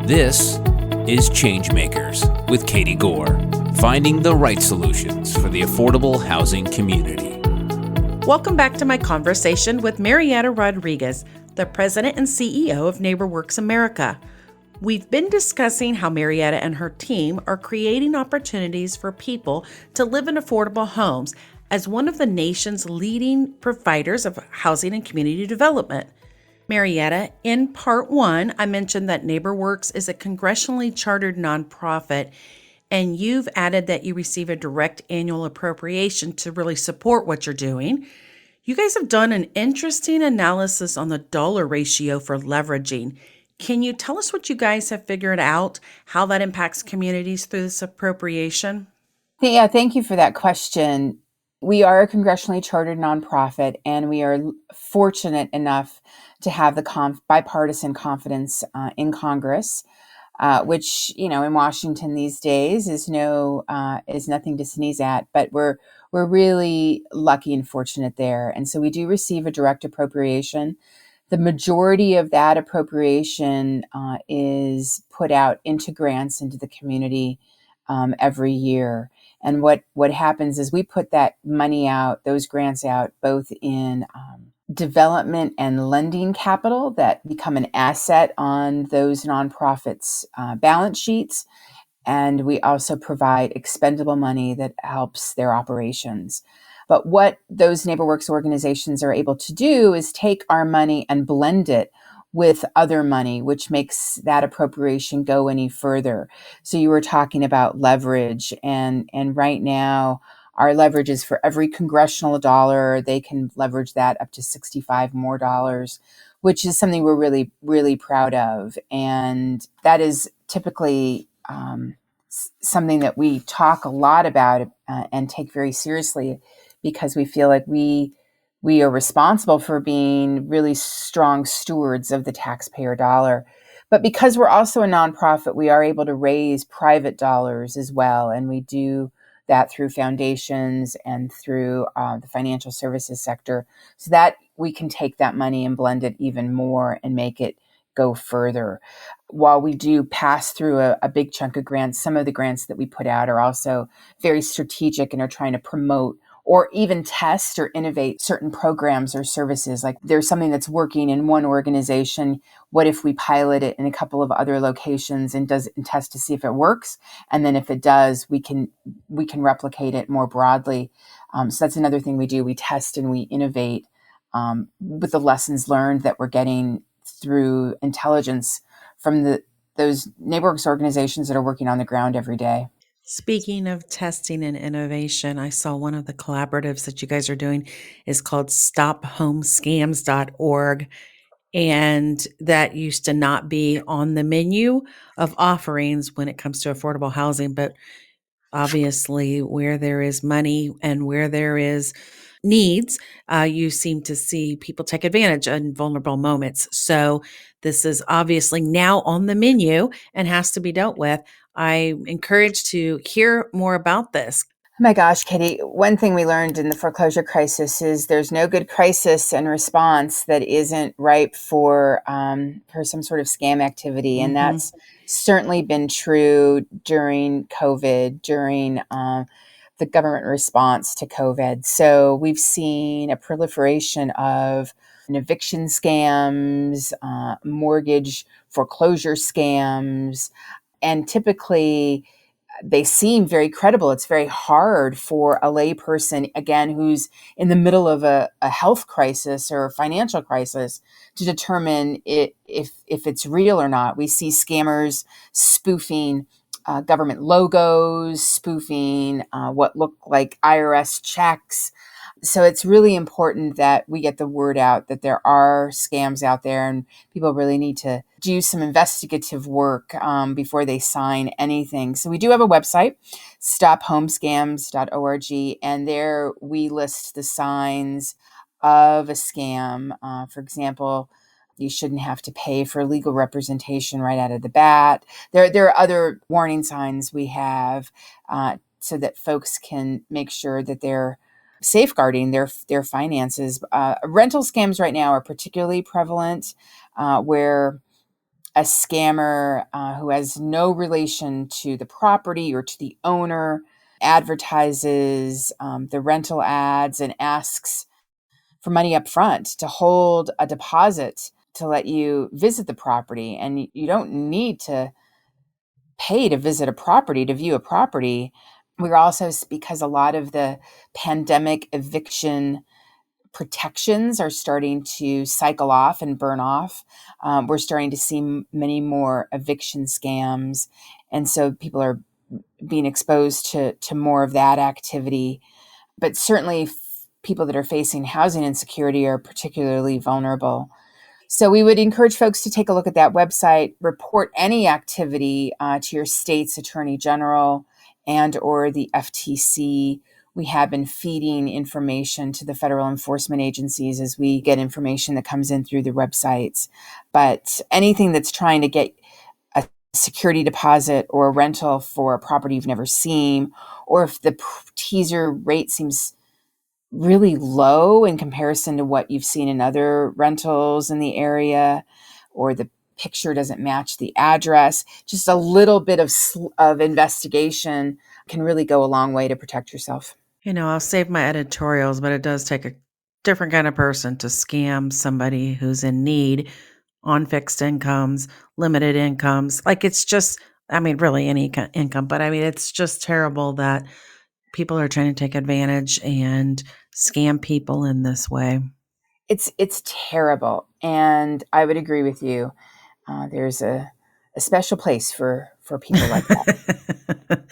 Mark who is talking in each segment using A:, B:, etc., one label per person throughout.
A: This is ChangeMakers with Katie Gore, finding the right solutions for the affordable housing community.
B: Welcome back to my conversation with Marietta Rodriguez, the President and CEO of NeighborWorks America. We've been discussing how Marietta and her team are creating opportunities for people to live in affordable homes as one of the nation's leading providers of housing and community development. Marietta, in part one, I mentioned that NeighborWorks is a congressionally chartered nonprofit, and you've added that you receive a direct annual appropriation to really support what you're doing. You guys have done an interesting analysis on the dollar ratio for leveraging. Can you tell us what you guys have figured out, how that impacts communities through this appropriation?
C: Yeah, thank you for that question. We are a congressionally chartered nonprofit, and we are fortunate enough to have the bipartisan confidence in Congress, which, in Washington these days is nothing to sneeze at. But we're really lucky and fortunate there, and so we do receive a direct appropriation. The majority of that appropriation is put out into grants into the community every year. And what happens is we put that money out, those grants out, both in development and lending capital that become an asset on those nonprofits' balance sheets. And we also provide expendable money that helps their operations. But what those NeighborWorks organizations are able to do is take our money and blend it with other money, which makes that appropriation go any further. So you were talking about leverage, and right now our leverage is for every congressional dollar, they can leverage that up to $65 more, which is something we're really, really proud of. And that is typically something that we talk a lot about and take very seriously, because we feel like we are responsible for being really strong stewards of the taxpayer dollar. But because we're also a nonprofit, we are able to raise private dollars as well. And we do that through foundations and through the financial services sector, so that we can take that money and blend it even more and make it go further. While we do pass through a big chunk of grants, some of the grants that we put out are also very strategic and are trying to promote or even test or innovate certain programs or services. Like there's something that's working in one organization. What if we pilot it in a couple of other locations and test to see if it works? And then if it does, we can replicate it more broadly. So that's another thing we do. We test and we innovate with the lessons learned that we're getting through intelligence from those NeighborWorks organizations that are working on the ground every day.
B: Speaking of testing and innovation, I saw one of the collaboratives that you guys are doing is called stophomescams.org. And that used to not be on the menu of offerings when it comes to affordable housing. But obviously, where there is money and where there is needs, you seem to see people take advantage in vulnerable moments. So this is obviously now on the menu and has to be dealt with. I'm encouraged to hear more about this.
C: Oh my gosh, Katie, one thing we learned in the foreclosure crisis is there's no good crisis and response that isn't ripe for some sort of scam activity. And that's certainly been true during COVID, during the government response to COVID. So we've seen a proliferation of eviction scams, mortgage foreclosure scams, and typically they seem very credible. It's very hard for a layperson, again, who's in the middle of a health crisis or a financial crisis, to determine if it's real or not. We see scammers spoofing government logos, spoofing what look like IRS checks. So it's really important that we get the word out that there are scams out there, and people really need to do some investigative work before they sign anything. So we do have a website, stophomescams.org, and there we list the signs of a scam. For example, you shouldn't have to pay for legal representation right out of the bat. There are other warning signs we have so that folks can make sure that they're safeguarding their finances. Rental scams right now are particularly prevalent, where a scammer who has no relation to the property or to the owner advertises the rental ads and asks for money up front to hold a deposit to let you visit the property. And you don't need to pay to visit a property, to view a property. We're also, because a lot of the pandemic eviction protections are starting to cycle off and burn off, we're starting to see many more eviction scams. And so people are being exposed to more of that activity. But certainly people that are facing housing insecurity are particularly vulnerable. So we would encourage folks to take a look at that website, report any activity to your state's attorney general and or the FTC. We have been feeding information to the federal enforcement agencies as we get information that comes in through the websites. But anything that's trying to get a security deposit or a rental for a property you've never seen, or if the teaser rate seems really low in comparison to what you've seen in other rentals in the area, or the picture doesn't match the address, just a little bit of investigation can really go a long way to protect yourself.
B: I'll save my editorials, but it does take a different kind of person to scam somebody who's in need on fixed incomes, limited incomes. Like it's just, really any income, but it's just terrible that people are trying to take advantage and scam people in this way.
C: It's terrible, and I would agree with you. There's a special place for people like that.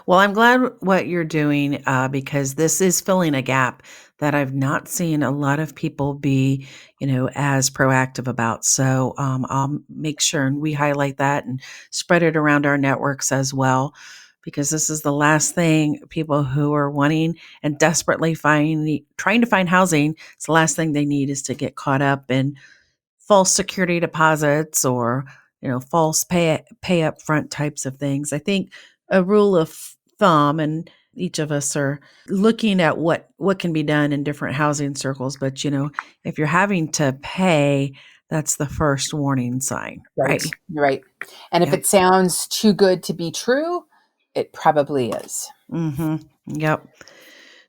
B: Well, I'm glad what you're doing because this is filling a gap that I've not seen a lot of people be, as proactive about. So I'll make sure and we highlight that and spread it around our networks as well, because this is the last thing people who are wanting and desperately trying to find housing. It's the last thing they need is to get caught up in false security deposits or false pay up front types of things. I think a rule of thumb, and each of us are looking at what can be done in different housing circles, but if you're having to pay, that's the first warning sign, right?
C: Right. And if
B: Yep.
C: it sounds too good to be true, it probably is.
B: Mm-hmm. Yep.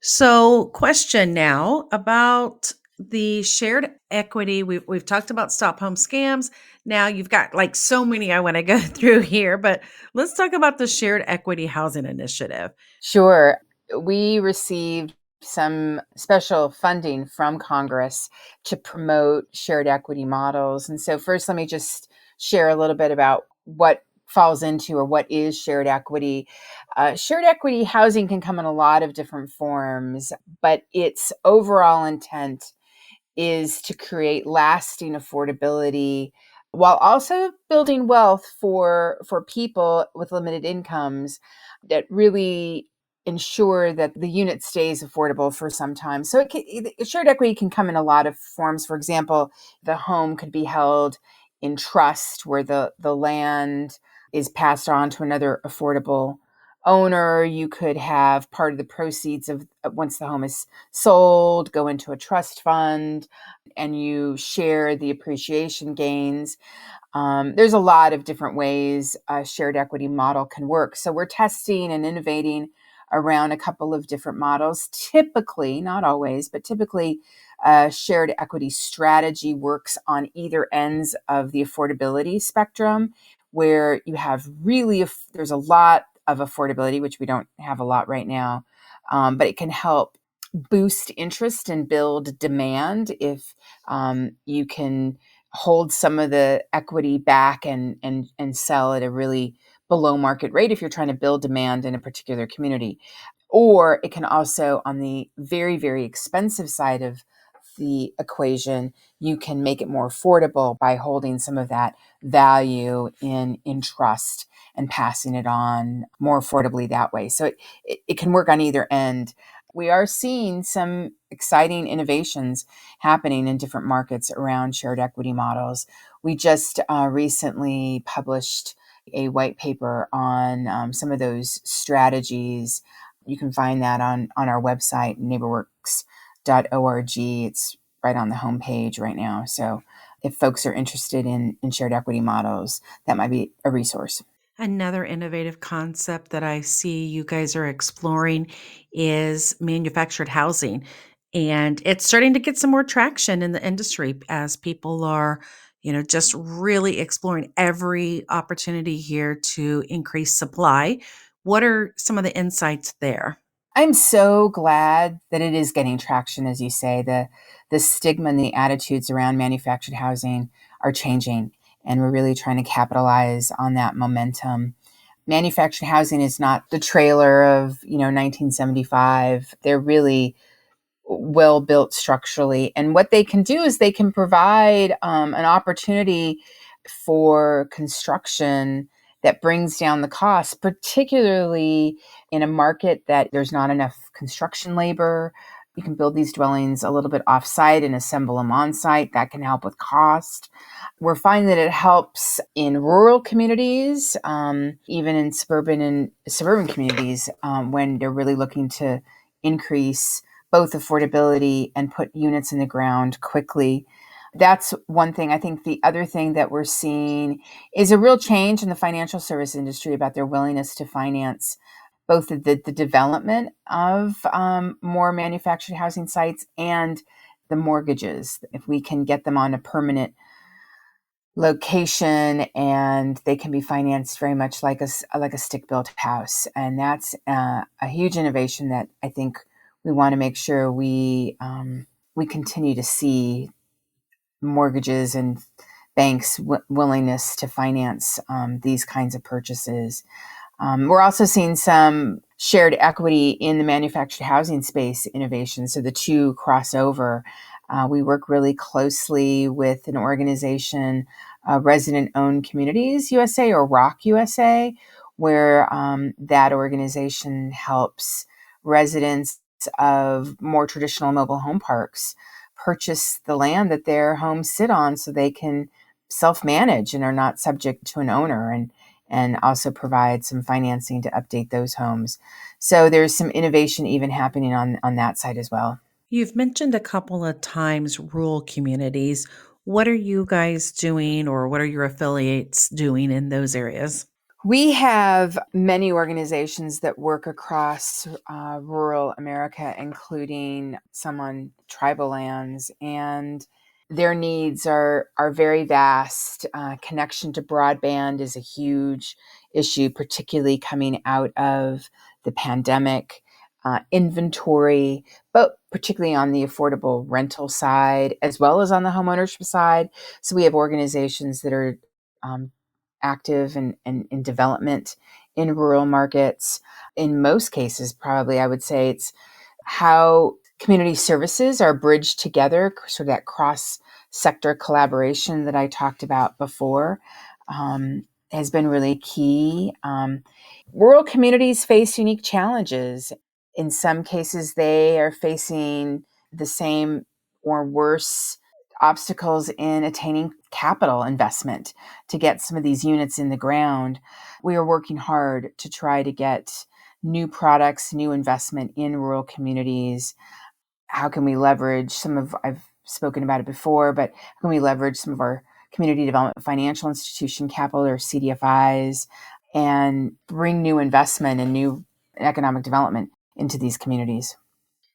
B: So, question now about the shared equity. We've talked about stop home scams. Now you've got like so many I want to go through here, but let's talk about the shared equity housing initiative.
C: Sure. We received some special funding from Congress to promote shared equity models. And so first, let me just share a little bit about what falls into or what is shared equity. Shared equity housing can come in a lot of different forms, but its overall intent is to create lasting affordability while also building wealth for people with limited incomes that really ensure that the unit stays affordable for some time. So shared equity can come in a lot of forms. For example, the home could be held in trust where the land is passed on to another affordable owner. You could have part of the proceeds of once the home is sold go into a trust fund and you share the appreciation gains. There's a lot of different ways a shared equity model can work. So we're testing and innovating around a couple of different models. Typically, not always, but typically, shared equity strategy works on either ends of the affordability spectrum, where you have there's a lot of affordability, which we don't have a lot right now, but it can help boost interest and build demand if you can hold some of the equity back and sell at a really below market rate if you're trying to build demand in a particular community. Or it can also, on the very, very expensive side of the equation, you can make it more affordable by holding some of that value in trust and passing it on more affordably that way. So it can work on either end. We are seeing some exciting innovations happening in different markets around shared equity models. We just recently published a white paper on some of those strategies. You can find that on our website, neighborworks.org. It's right on the homepage right now. So if folks are interested in shared equity models, that might be a resource.
B: Another innovative concept that I see you guys are exploring is manufactured housing. And it's starting to get some more traction in the industry as people are, just really exploring every opportunity here to increase supply. What are some of the insights there?
C: I'm so glad that it is getting traction, as you say. The stigma and the attitudes around manufactured housing are changing, and we're really trying to capitalize on that momentum. Manufactured housing is not the trailer of 1975. They're really well built structurally, and what they can do is they can provide an opportunity for construction that brings down the cost, particularly in a market that there's not enough construction labor. You can build these dwellings a little bit off-site and assemble them on-site. That can help with cost. We're finding that it helps in rural communities, even in suburban communities, when they're really looking to increase both affordability and put units in the ground quickly. That's one thing. I think the other thing that we're seeing is a real change in the financial service industry about their willingness to finance both the development of more manufactured housing sites and the mortgages. If we can get them on a permanent location, and they can be financed very much like a stick-built house, and that's a huge innovation that I think we want to make sure we continue to see mortgages and banks' willingness to finance these kinds of purchases. We're also seeing some shared equity in the manufactured housing space innovation, so the two cross over. We work really closely with an organization, Resident Owned Communities USA, or ROC USA, where that organization helps residents of more traditional mobile home parks purchase the land that their homes sit on so they can self-manage and are not subject to an owner, and also provide some financing to update those homes. So there's some innovation even happening on that side as well.
B: You've mentioned a couple of times rural communities. What are you guys doing, or what are your affiliates doing in those areas?
C: We have many organizations that work across rural America, including some on tribal lands, and their needs are very vast. Connection to broadband is a huge issue, particularly coming out of the pandemic. Inventory, but particularly on the affordable rental side, as well as on the homeownership side. So we have organizations that are active and in development in rural markets. In most cases, probably I would say it's how community services are bridged together, sort of that cross sector collaboration that I talked about before, has been really key. Rural communities face unique challenges. In some cases, they are facing the same or worse obstacles in attaining capital investment to get some of these units in the ground. We are working hard to try to get new products, new investment in rural communities. How can we leverage I've spoken about it before, but how can we leverage some of our community development financial institution capital, or CDFIs, and bring new investment and new economic development into these communities?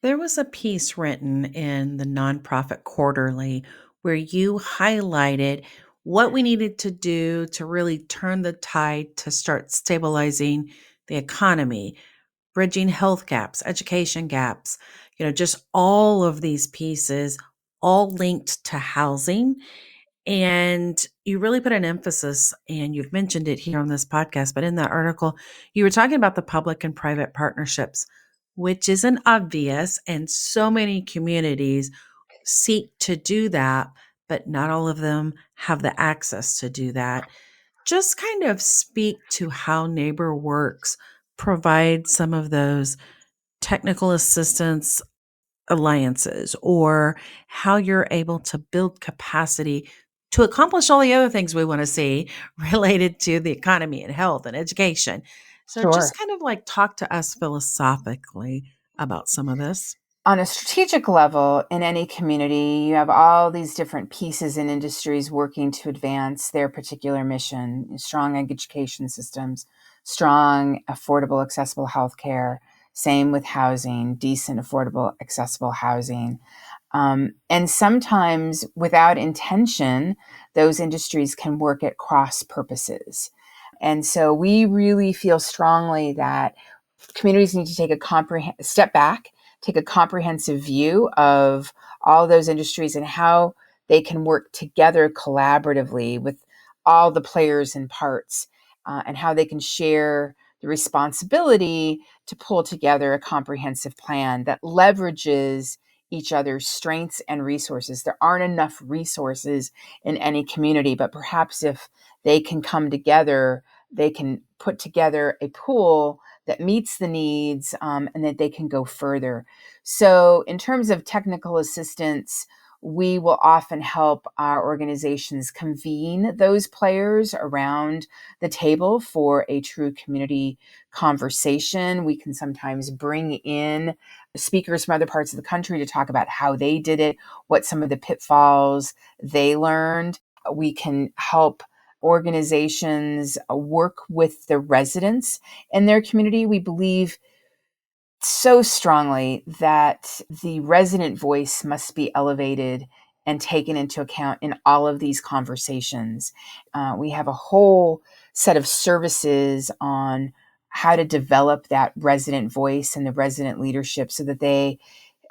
B: There was a piece written in the Nonprofit Quarterly where you highlighted what we needed to do to really turn the tide to start stabilizing the economy, bridging health gaps, education gaps, just all of these pieces, all linked to housing. And you really put an emphasis, and you've mentioned it here on this podcast, but in that article, you were talking about the public and private partnerships, which isn't obvious. And so many communities seek to do that, but not all of them have the access to do that. Just kind of speak to how NeighborWorks provides some of those technical assistance alliances, or how you're able to build capacity to accomplish all the other things we want to see related to the economy and health and education. So
C: Sure.
B: just kind of like talk to us philosophically about some of this.
C: On a strategic level, in any community, you have all these different pieces and industries working to advance their particular mission: strong education systems, strong, affordable, accessible healthcare. Same with housing, decent, affordable, accessible housing. And sometimes, without intention, those industries can work at cross purposes. And so we really feel strongly that communities need to take a step back, take a comprehensive view of all those industries and how they can work together collaboratively with all the players and parts, and how they can share the responsibility to pull together a comprehensive plan that leverages each other's strengths and resources. There aren't enough resources in any community, but perhaps if they can come together, they can put together a pool that meets the needs, and that they can go further. So in terms of technical assistance, we will often help our organizations convene those players around the table for a true community conversation. We can sometimes bring in speakers from other parts of the country to talk about how they did it, what some of the pitfalls they learned. We can help organizations work with the residents in their community. We believe so strongly that the resident voice must be elevated and taken into account in all of these conversations. We have a whole set of services on how to develop that resident voice and the resident leadership so that they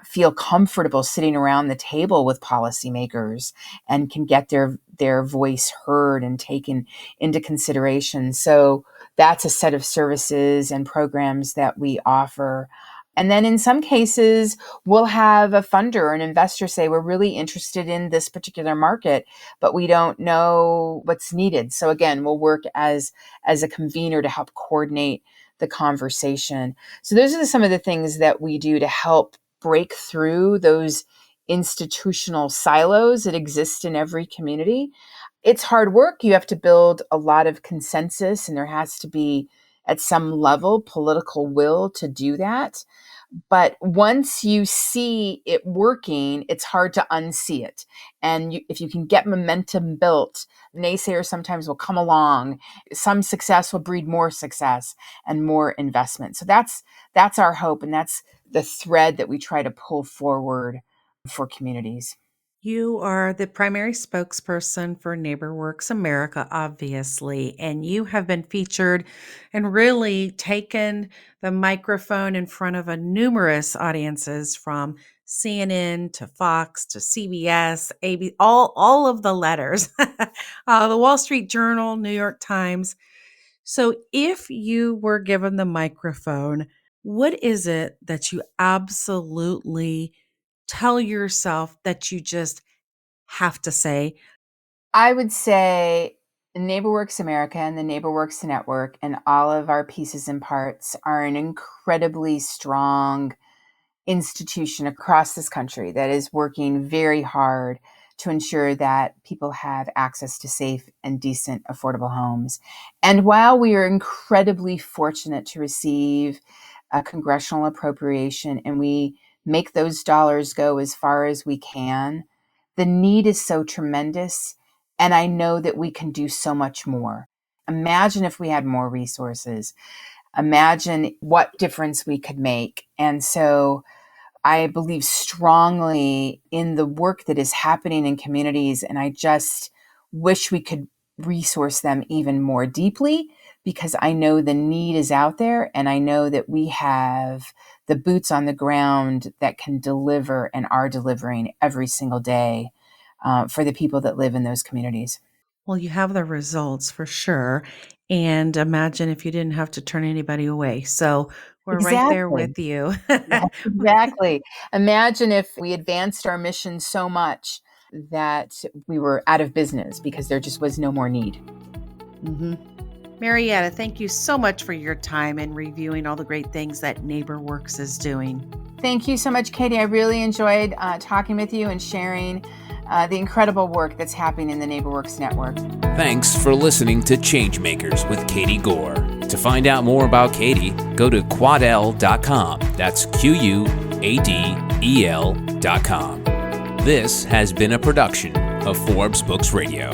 C: feel comfortable sitting around the table with policymakers and can get their voice heard and taken into consideration. So that's a set of services and programs that we offer. And then in some cases, we'll have a funder or an investor say, we're really interested in this particular market, but we don't know what's needed. So again, we'll work as a convener to help coordinate the conversation. So those are some of the things that we do to help break through those institutional silos that exist in every community. It's hard work. You have to build a lot of consensus, and there has to be, at some level, political will to do that. But once you see it working, it's hard to unsee it. And if you can get momentum built, naysayers sometimes will come along. Some success will breed more success and more investment. So that's our hope, and that's the thread that we try to pull forward for communities.
B: You are the primary spokesperson for NeighborWorks America, obviously, and you have been featured and really taken the microphone in front of a numerous audiences, from CNN to Fox to CBS, AB, all of the letters, the Wall Street Journal, New York Times. So if you were given the microphone, what is it that you absolutely tell yourself that you just have to say?
C: I would say NeighborWorks America and the NeighborWorks Network and all of our pieces and parts are an incredibly strong institution across this country that is working very hard to ensure that people have access to safe and decent, affordable homes. And while we are incredibly fortunate to receive a congressional appropriation and we make those dollars go as far as we can, the need is so tremendous. And I know that we can do so much more. Imagine if we had more resources. Imagine what difference we could make. And so I believe strongly in the work that is happening in communities, and I just wish we could resource them even more deeply, because I know the need is out there, and I know that we have the boots on the ground that can deliver and are delivering every single day for the people that live in those communities.
B: Well, you have the results for sure. And imagine if you didn't have to turn anybody away. So we're right there
C: Exactly.
B: with you.
C: Yes, exactly. Imagine if we advanced our mission so much that we were out of business because there just was no more need.
B: Mhm. Marietta, thank you so much for your time and reviewing all the great things that NeighborWorks is doing.
C: Thank you so much, Katie. I really enjoyed talking with you and sharing the incredible work that's happening in the NeighborWorks Network.
A: Thanks for listening to ChangeMakers with Katie Gore. To find out more about Katie, go to quadl.com. That's QUADL.com. This has been a production of Forbes Books Radio.